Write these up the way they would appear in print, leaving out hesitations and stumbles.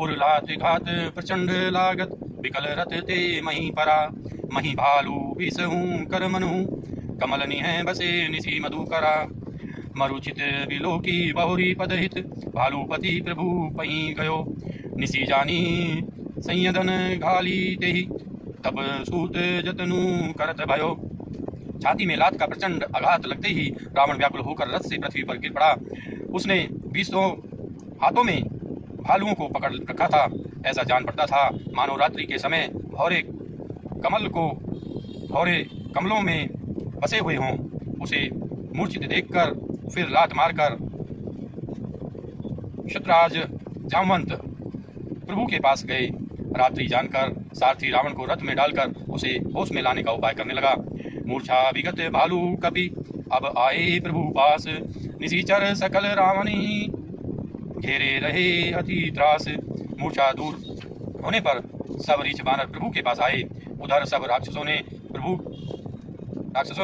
उर्लात घात प्रचंड लागत विकल रथ ते मही परा। मही भालू विसहूं कर मनहूं कमलनि है बसे निसी मधुकरा। मरुचित बिलोकी बहुरी पदहित भालूपति प्रभु पही गयो। निसी जानी संयदन घाली तेहि तब सूत जतनु करत भयो। छाती में लात का प्रचंड आघात लगते ही रावण व्याकुल होकर रथ से पृथ्वी पर गिर पड़ा। उसने 20 हाथों में भालुओं को पकड़ रखा था। ऐसा जान पड़ता था मानो रात्रि के समय भौरे कमलों में बसे हुए हों। उसे मूर्छित देखकर फिर लात मारकर शतराज जामवंत प्रभु के पास गए। रात्रि जानकर सारथी रावण को रथ में डालकर उसे होश में लाने का उपाय करने लगा। मूर्छा विगत भालू कपि अब आए प्रभु पास। निशिचर सकल रावणी घेरे रहे अति त्रास। मूर्छा दूर होने पर सब रीछ बानर प्रभु के पास आए। उधर सब राक्षसों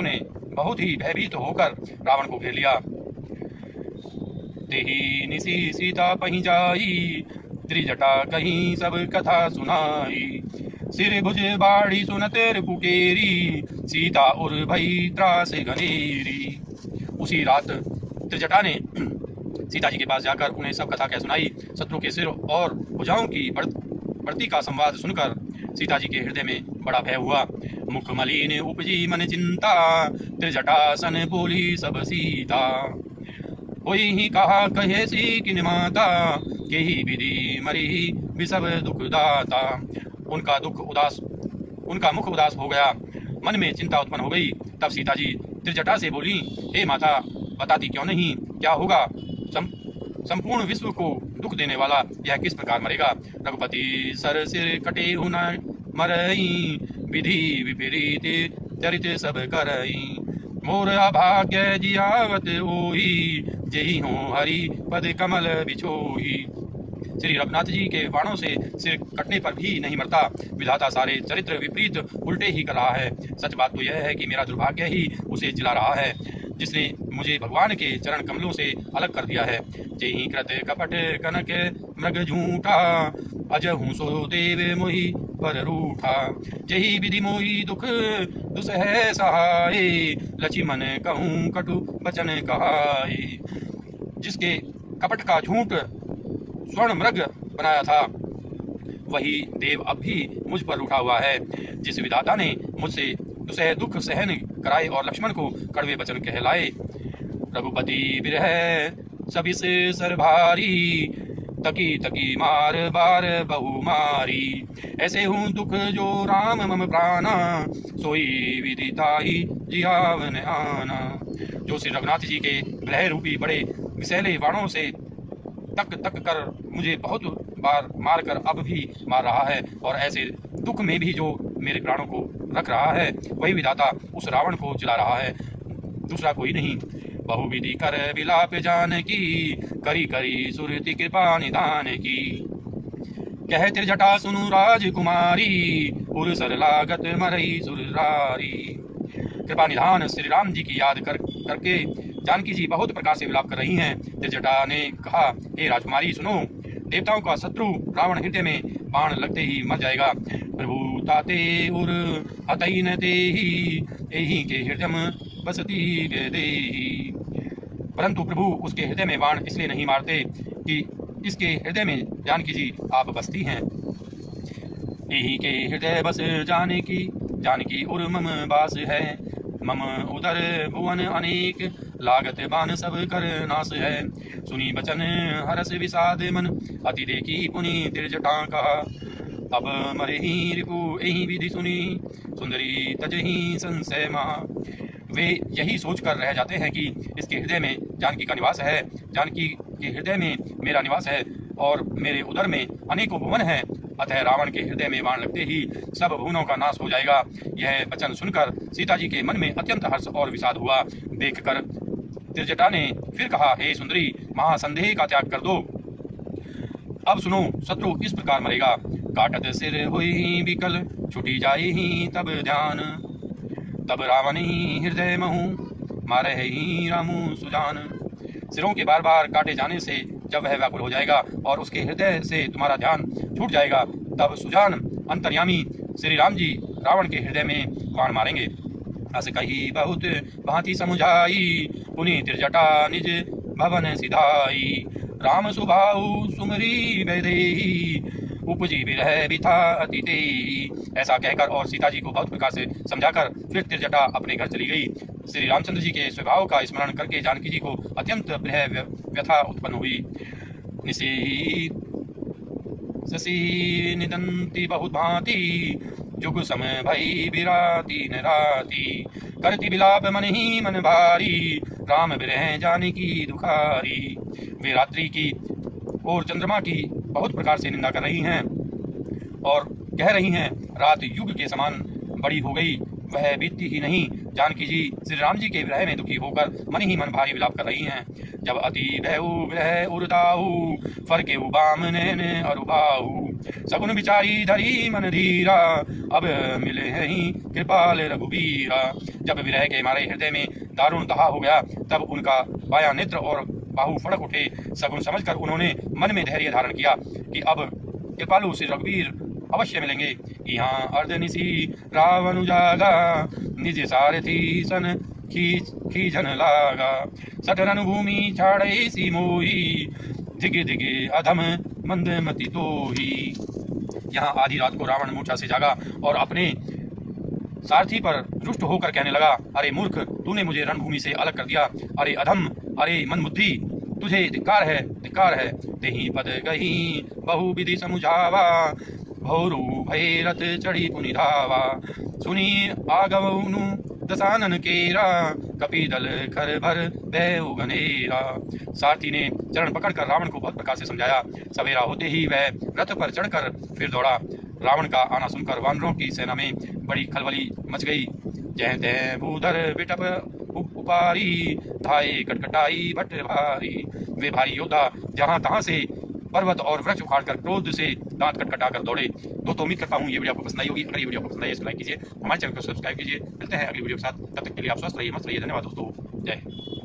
ने बहुत ही भयभीत होकर रावण को घेर लिया। तेहि निसी सीता पही जाई त्रिजटा कहीं सब कथा सुनाई। सिर भुज बाड़ी सुनत पुकेरी सीता उर भई त्रास घनेरी। उसी रात त्रिजटा ने सीता जी के पास जाकर उन्हें सब कथा कह सुनाई। शत्रु के सिर और भुजाओं की बढ़ती का संवाद सुनकर सीता जी के हृदय में बड़ा भय हुआ। मुख मलिन उपजी मन चिंता त्रिजटा सन बोली सब सीता। कोई ही कहा कहे सी किन माता के ही विधि मरी विसव दुखदाता। उनका मुख उदास हो गया, मन में चिंता उत्पन्न हो गई। तब सीता जी त्रिजटा से बोली, हे माता, बताती क्यों नहीं, क्या होगा? संपूर्ण विश्व को दुख देने वाला यह किस प्रकार मरेगा? रघुपति सर सिर कटे हुना मरई विधि विपरीत चरित सब करई। मोर अभाग्य जियावत होई जही हो हरि पद कमल बिछोही। श्री रघुनाथ जी के बाणों से सिर कटने पर भी नहीं मरता। विधाता सारे चरित्र विपरीत उल्टे ही कर रहा है। सच बात तो यह है कि मेरा दुर्भाग्य ही उसे जिला रहा है, जिसने मुझे भगवान के चरण कमलों से अलग कर दिया है। जही कृत कपट कनक मृग झूठा अजहू सो देव मोहि पर रूठा। जही विधि मोहि दुख दुसह सहाय लक्ष्मण कहूँ कटु वचन कहाय। जिसके कपट का झूठ स्वर्ण मृग बनाया था वही देव अब भी मुझ पर उठा हुआ है। जिस विधाता ने मुझसे दुसह दुख सहन कराए और लक्ष्मण को कड़वे वचन कहलाए। रघुपति बिरह सबिस सर भारी तकी तकी मार बार बहु मारी। ऐसे हूँ दुख जो राम मम प्राणा सोई विदिताई जियावन आना। जो श्री रघुनाथ जी के ग्रह रूपी बड़े विषैले बाणों से तक तक कर मुझे बहुत बार मारकर अब भी मार रहा है और ऐसे दुख में भी जो मेरे प्राणों को रख रहा है, वही विधाता उस रावण को जिला रहा है, दूसरा कोई नहीं। बहुविधि कर विलाप जान की करी करी सुरति कृपा निदान की। कह त्रिजटा सुनु राजकुमारी उर सर लागत मरई सुरारी। कृपा निधान श्री राम जी की याद करके जानकी जी बहुत प्रकार से विलाप कर रही हैं। त्रिजटा ने कहा, हे राजकुमारी सुनो, देवताओं का शत्रु रावण हृदय में बाण लगते ही मर जाएगा। प्रभु ताते उर हतई न तेहि एहि के हृदय बसती देहि। परंतु प्रभु उसके हृदय में बाण इसलिए नहीं मारते कि इसके हृदय में जानकी जी आप बसती हैं। एहि के हृदय बस जानकी उर मम बास है। मम उदर भुवन अनेक लागत बान सब कर नाश है। सुनी बचन हरस विषाद मन अति देखी पुनि त्रिजटा का। अब मरे ही रिपु एहि विधि सुनी सुंदरी तजही संशय मा। वे यही सोचकर रह जाते हैं कि इसके हृदय में जानकी का निवास है, जानकी के हृदय में मेरा निवास है और मेरे उदर में अनेकों भुवन हैं। अतः रावण के हृदय में बाण लगते ही सब भुवनों का नाश हो जाएगा। यह वचन सुनकर सीता जी के मन में अत्यंत हर्ष और विषाद हुआ। देखकर त्रिजटा ने फिर कहा, हे सुंदरी, महासंदेह का त्याग कर दो। अब सुनो, शत्रु इस प्रकार मरेगा। काटत सिर हुई विकल छुटी जाई ही तब ध्यान। तब रावण ही हृदय महु मारे ही रामु सुजान। सिरों के बार बार काटे जाने से जब वह व्याकुल हो जाएगा और उसके हृदय से तुम्हारा ध्यान छूट जाएगा, तब सुजान अंतर्यामी श्री राम जी रावण के हृदय में बाण मारेंगे। अस कही बहुत भांति समुझाई, पुनि त्रिजटा निज भवन सिधाई। राम सुभाऊ सुमरी वैदेही, उपजी विरह बिथा अति तेई। ऐसा कहकर और सीता जी को बहुत प्रकार से समझाकर फिर त्रिजटा अपने घर चली गई। श्री रामचंद्र जी के स्वभाव का स्मरण करके जानकी जी को अत्यंत विरह व्यथा उत्पन्न हुई। निशी शशि निदंती बहुत भांति, जुग समय भई बिराती नराती। करती बिलाप मन ही मन भारी, राम विरह जानकी दुखारी। वे रात्रि की और चंद्रमा की बहुत प्रकार से निंदा कर रही हैं और कह रही हैं, रात युग के समान बड़ी हो गई, वह बीतती ही नहीं। जानकी जी श्री राम जी के विरह में दुखी होकर मन ही मन भारी विलाप कर रही हैं। जब अति भयउ विरह उर्दाहु, फरके उबाम नैन अरुबाहु। सगुन बिचारी धरी मन धीरा, अब मिले हैं ही कृपाल रघुबीरा। जब विरह के मारे हृदय में दारुण दहा हो गया, तब उनका बायां नेत्र और बाहु फड़क उठे। सगुन समझकर उन्होंने मन में धैर्य धारण किया कि अब कृपालु श्री रघुवीर अवश्य मिलेंगे। यहाँ अर्धनिशी रावण जागा, निज सारथी सन खींचन लागा। सठरन भूमि छाड़े सी मोही, दिगे दिगे अधम मंदमति तोही। यहाँ आधी रात को रावण मूर्छा से जागा और अपने सारथी पर रुष्ट होकर कहने लगा, अरे मूर्ख, तूने मुझे रणभूमि से अलग कर दिया। अरे अधम, अरे मनबुद्धि, तुझे धिक्कार है, धिक्कार है। तेहि पद गही बहु विधि समुझावा, भौरू भैरथ चढ़ी पुनि धावा। सुनी आगवनु दसानन केरा, कपिदल खर भर भयउ गनेरा। सारथी ने चरण पकड़कर रावण को बहुत प्रकार से समझाया। सवेरा होते ही वह रथ पर चढ़कर फिर दौड़ा। रावण का आना सुनकर वानरों की सेना में बड़ी खलबली मच गई। जय तय भूधर बिटप उपारी, धाये कटकटाई भट्ट भारी। वे भारी योद्धा जहां तहां से पर्वत और वृक्ष उखाड़कर क्रोध से दांत कटकटाकर दौड़े। दोस्तों उम्मीद करता हूँ ये वीडियो आपको पसंद आई होगी। अगर ये वीडियो आपको पसंद आई तो लाइक कीजिए, हमारे चैनल को सब्सक्राइब कीजिए। मिलते हैं अगली वीडियो के साथ, तब तक के लिए आप स्वस्थ रहिए, मस्त रहिए। धन्यवाद दोस्तों, जय हिंद।